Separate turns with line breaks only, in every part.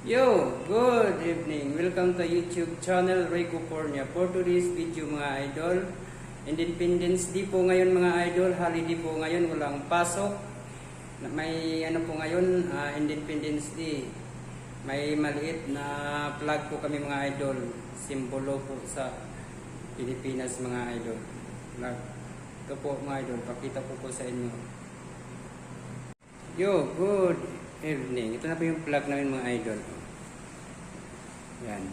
Yo, good evening. Welcome to YouTube channel Rico Cornea. For today's video mga idol, Independence Day po ngayon mga idol, holiday po ngayon, walang pasok. May ano po ngayon, Independence Day. May maliit na flag po kami mga idol, simbolo po sa Pilipinas mga idol. Flag. Ito po mga idol, pakita ko po sa inyo. Yo, good evening. Ito na po yung flag namin mga idol. Yan.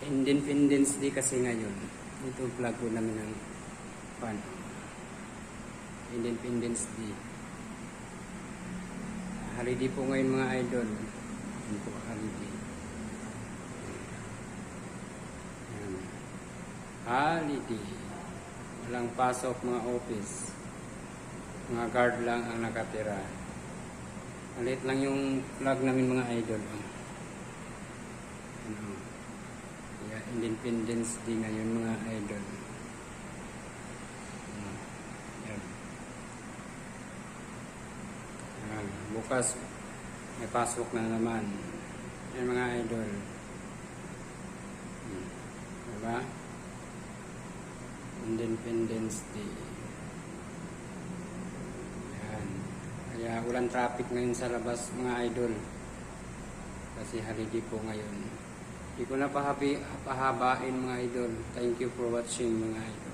Independence Day kasi ngayon. Ito yung flag po namin ng pan. Independence Day. Holiday po ngayon mga idol. Yan po holiday. Yan. Holiday. Walang pasok mga office. Mga guard lang ang nakatira. Maliit lang yung flag namin mga idol. Yeah, Independence Day ngayon mga idol. Yan. Yan. Bukas may pasok na naman. Yan mga idol. Diba? Independence Day. Kaya walang traffic ngayon sa labas mga idol. Kasi holiday po ngayon. Hindi ko na pahabain mga idol. Thank you for watching mga idol.